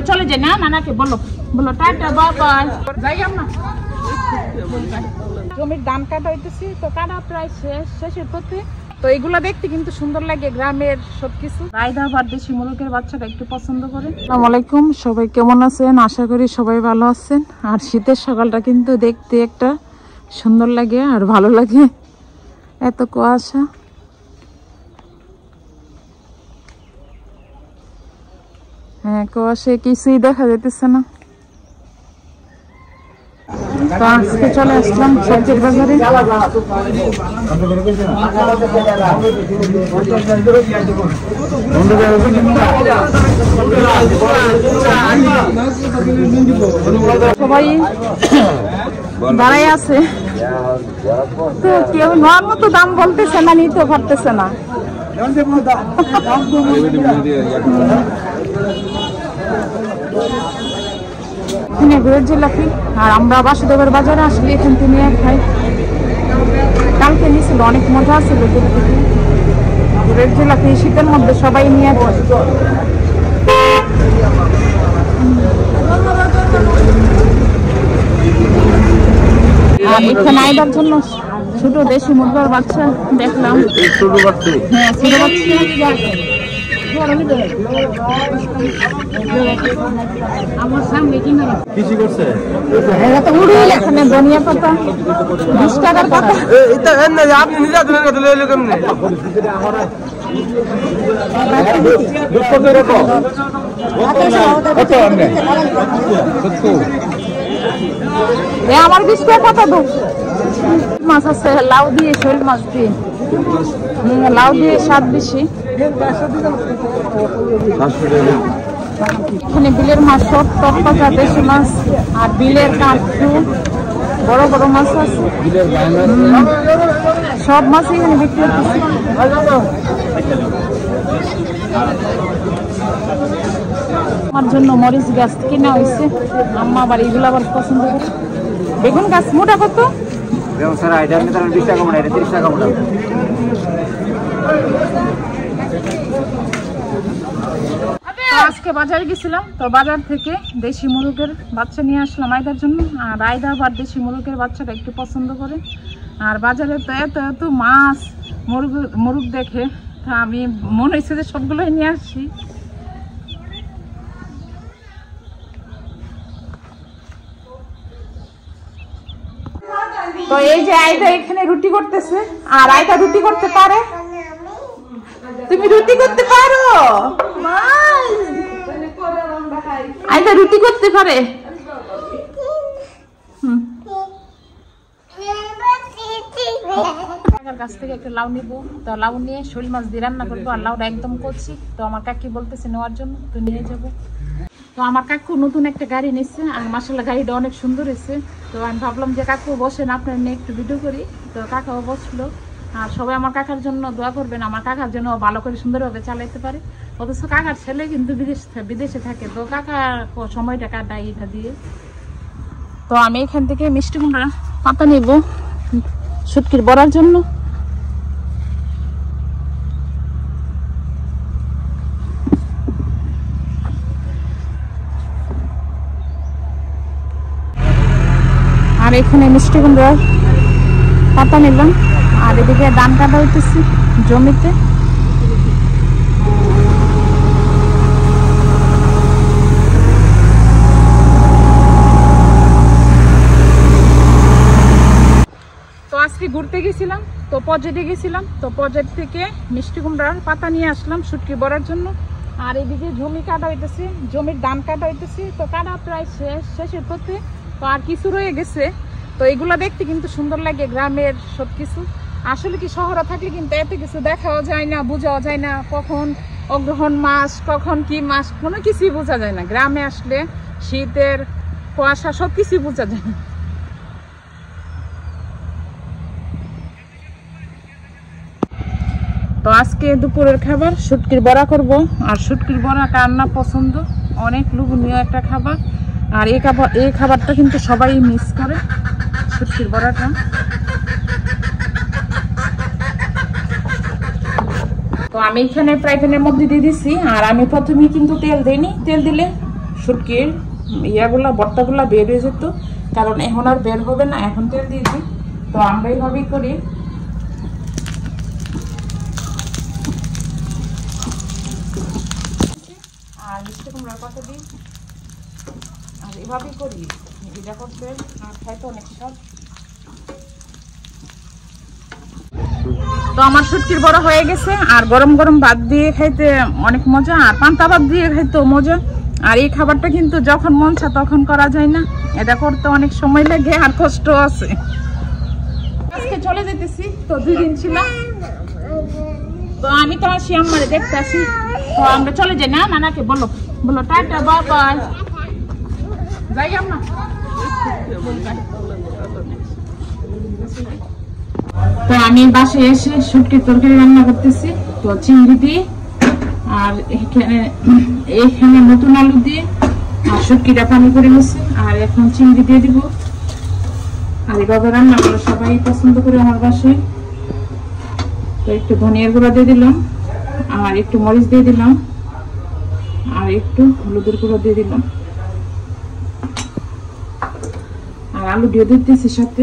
চলে যাই না নানাকে বলো বলো টাটা বাবা যাই আমরা জমির ধান কাটা হইতেছি তো কাটা প্রায় শেষের পথে তো এগুলা দেখতে কিন্তু সুন্দর লাগে গ্রামের সবকিছু রায়দাবাদ দেশি মুরগের বাচ্চাটা একটু পছন্দ করে। আসসালামু আলাইকুম, সবাই কেমন আছেন? আশা করি সবাই ভালো আছেন। আর শীতের সকালটা কিন্তু দেখতে একটা সুন্দর লাগে আর ভালো লাগে, এত কুয়াশা। হ্যাঁ, কুয়াশায় কিছুই দেখা যেতেছে না। তো আজকে চলে আসলাম সবজির বাজারে। সবাই দাঁড়াই আছে, তো কেউ নেওয়ার মতো দাম বলতেছে না, নিতে পারতেছে না। গুড়ের জিলাপি, আর আমরা বাসুদেবের বাজারে আসলে এখান থেকে নিয়ে খাই। কালকে নিয়েছিল, অনেক মজা ছিল গুড়ের জিলাপি। শীতের মধ্যে সবাই নিয়ে খায়। আর এখানে আইবার জন্য ছোট দেশি মুরগার বাচ্চা দেখলাম। হ্যাঁ, ছোট বাচ্চা। আমার সামনে কিনা এখানে ধনিয়া পাতা 20 টাকার পাতা। আপনি নিজে আমার 20 টাকা পাতা দো। মাছ আছে লাউ দিয়ে, শোল মাছ দিয়ে। লাউ দিয়ে স্বাদ বেশি। এখানে বিলের মাছ সব তরতাজা দেশি মাছ, আর বিলের কাঠু বড় বড় মাছ আছে। সব মাছ এখানে বিক্রি করতেছে। আমার জন্য মরিচ গাছ কিনা হয়েছে। আম্মা আবার এগুলো আবার পছন্দ করে। বেগুন গাছ মোটা কত? আজকে বাজারে গেছিলাম, তো বাজার থেকে দেশি মুরগের বাচ্চা নিয়ে আসলাম আয়দার জন্য। আর আয়দা আবার দেশি মুরগের বাচ্চাটা একটু পছন্দ করে। আর বাজারে তো এত এত মাছ মুরগ দেখে তা আমি মনে হয়েছে যে সবগুলোই নিয়ে আসছি। তো এই যে আয়দা এখানে রুটি করতেছে, আর আয়দা রুটি করতে পারে। তুমি রুটি করতে পারো? আয়দা রুটি করতে পারে। কাছ থেকে একটা লাউ নিবো, তো লাউ নিয়ে শোল মাছ দিয়ে রান্না করবো। আর লাউটা একদম করছি, তো আমার কাকি বলতেছে নেওয়ার জন্য, তো নিয়ে যাবো। তো আমার কাকু নতুন একটা গাড়ি নিচ্ছে, আর মাশাআল্লাহ গাড়িটা অনেক সুন্দর হয়েছে। তো আমি ভাবলাম যে কাকু বসেন, আপনার নিয়ে একটু ভিডিও করি। তো কাকাও বসলো। আর সবাই আমার কাকার জন্য দোয়া করবেন, আমার কাকার জন্য ভালো করে সুন্দরভাবে চালাইতে পারে। অথচ কাকার ছেলে কিন্তু বিদেশে থাকে, তো কাকার সময়টা কাটায় এটা দিয়ে। তো আমি এখান থেকে মিষ্টি কুমড়া পাতা নেব শুটকির বড়ার জন্য। আর এখানে মিষ্টি কুমড়ার পাতা নিলাম। আর এদিকে ধান কাটা হইতেছি জমিতে। তো আজকে ঘুরতে গেছিলাম, তো প্রজেক্টে গেছিলাম। তো প্রজেক্ট থেকে মিষ্টি কুমড়ার পাতা নিয়ে আসলাম শুটকি বড়ার জন্য। আর এদিকে জমি কাটা হইতেছে, জমির ধান কাটা হইতেছে। তো কাটা প্রায় শেষের পথে, তো আর কিছু রয়ে গেছে। তো এগুলা দেখতে কিন্তু সুন্দর লাগে গ্রামের সবকিছু। আসলে কি শহরে থাকলে কিন্তু এত কিছু দেখাও যায় না, বোঝাও যায় না, কখন অগ্রহণ মাস, কখন কি মাস, কোনো কিছুই বোঝা যায় না। গ্রামে আসলে শীতের কুয়াশা সবকিছুই বোঝা যায় না। তো আজকে দুপুরের খাবার শুটকির বড়া করব। আর শুটকির বড়া কার না পছন্দ, অনেক লোভনীয় একটা খাবার। আর এই খাবারটা কিন্তু সবাই মিস করে, শুটকির বড়াটা। তো আমি এখানে ফ্রাই প্যানের মধ্যে দিয়ে দিচ্ছি। আর আমি প্রথমে কিন্তু তেল দিইনি, তেল দিলে শুটকির ইয়াগুলা ভর্তাগুলা বের হয়ে যেত, কারণ এখন আর বের হবে না, এখন তেল দিয়ে দিই। তো আমরা এইভাবেই করি। আর মিষ্টি কুমড়ার পাতা দিই, আর এভাবেই করি। এটা করতে আর খাইতে অনেক সব। তো আমার শুটকির বড় হয়ে গেছে, আর গরম গরম ভাত দিয়ে খাইতে অনেক মজা, আর পান্তা ভাত দিয়ে খাইতে মজা। আর এই খাবারটা কিন্তু যখন মন চায় তখন করা যায় না, এটা করতে অনেক সময় লাগে আর কষ্ট আছে। আজকে চলে যেতেছি, তো 2 দিন ছিলাম, তো আমি তো আসি আম্মারে দেখতে আসি। তো আমরা চলে যাই না, নানাকে বলো বলো টাটা বাবা, যাই আম্মা। তো আমি বাসায় এসে শুটকির তরকারি রান্না করতেছি। তো চিংড়ি দিয়ে আর এখানে নতুন আলু দিয়ে আর শুটকিটা পানি করে নিচ্ছি, আর এখন চিংড়ি দিয়ে দিব। আর এভাবে রান্না করলে সবাই পছন্দ করে আমার বাসায়। তো একটু ধনিয়ার গুঁড়া দিয়ে দিলাম, আর একটু মরিচ দিয়ে দিলাম, আর একটু হলুদের গুঁড়া দিয়ে দিলাম, আর আলু দিয়ে দিতেছি সাথে,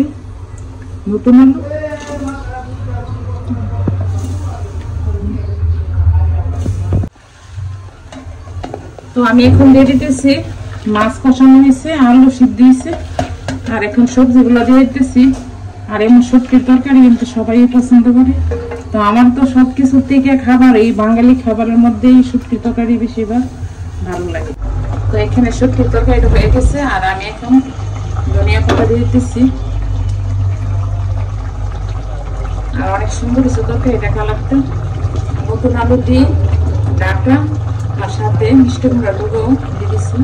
নতুন আলু। তো আমি এখন দিয়ে দিতেছি মাছ কষানো হয়েছে, আলু সিদ্ধ হয়েছে, আর এখন সবজিগুলো দিয়ে দিতেছি। আর এমন শুটকির তরকারি কিন্তু সবাই পছন্দ করে। তো আমার তো সবকিছু থেকে খাবার, এই বাঙালি খাবারের মধ্যেই শুটকির তরকারি বেশিরভাগ ভালো লাগে। তো এখানে শুটকির তরকারিটা হয়ে গেছে, আর আমি এখন ধনিয়া পাতা দিয়ে দিতেছি। আর অনেক সুন্দর হয়েছে তরকারিটা, কালারটা। নতুন আলু দিয়ে ডাটা আর সাথে মিষ্টি কুমড়ার ডুবো দিয়ে দিচ্ছি।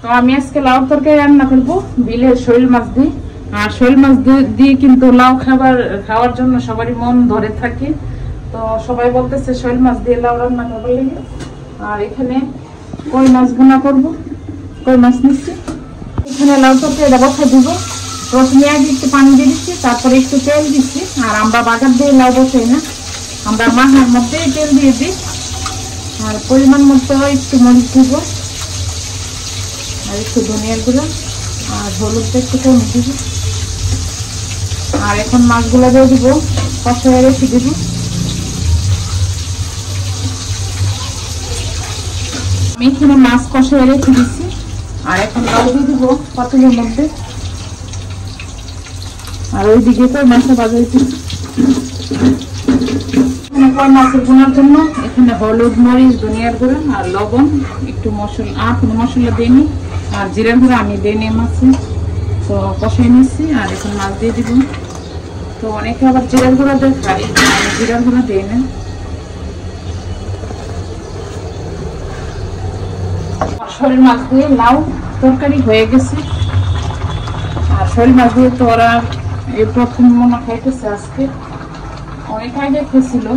তো আমি আজকে লাউ তরকারি রান্না করবো বিলের শৈল মাছ দিয়ে। আর শৈল মাছ দিয়ে কিন্তু লাউ খাওয়ার জন্য সবারই মন ধরে থাকে। তো সবাই বলতেছে শৈল মাছ দিয়ে লাউ রান্না করবো লেগে। আর এখানে কই মাছ ভুনা করবো, কই মাছ নিচ্ছি। এখানে লাউ তরকারি বসা দিব। প্রথমে আগে একটু পানি দিয়ে দিচ্ছি, তারপরে একটু তেল দিচ্ছি। আর আমরা বাগার দিয়ে লাউ বসাই না, আমরা মাথার মধ্যে তেল দিয়ে দিই। আর পরিমাণ মতো একটু মরিচ দিব, আর একটু ধনিয়ার গুঁড়ো, আর হলুদটা একটু কমে দিব। আর এখন মাছগুলো দিয়ে দিব, কষায় রেখে দিব। আমি এখানে মাছ কষায় রেখে দিচ্ছি। আর এখন লাউ দিয়ে দিব পাতিলের মধ্যে। আর ওইদিকে কই মাছটা বাজাইছি। কই মাছের বোনার জন্য এখানে হলুদ, মরিচ, ধনিয়ার গুঁড়ো আর লবণ, একটু মশলা, আর কোনো মশলা দিইনি, আর জিরার গুঁড়ো আমি দিইনি মাছে। তো কষাই নিচ্ছি, আর এখন মাছ দিয়ে দিব। তো অনেকে আবার জিরার গুঁড়ো দিয়ে খাই, আমি জিরার গুঁড়ো দিই না। শোল মাছ দিয়ে লাউ তরকারি হয়ে গেছে। আর শোল মাছ দিয়ে তো ওরা এই প্রথম মনে খাইতেছে আজকে, অনেক আগে খেয়েছিল।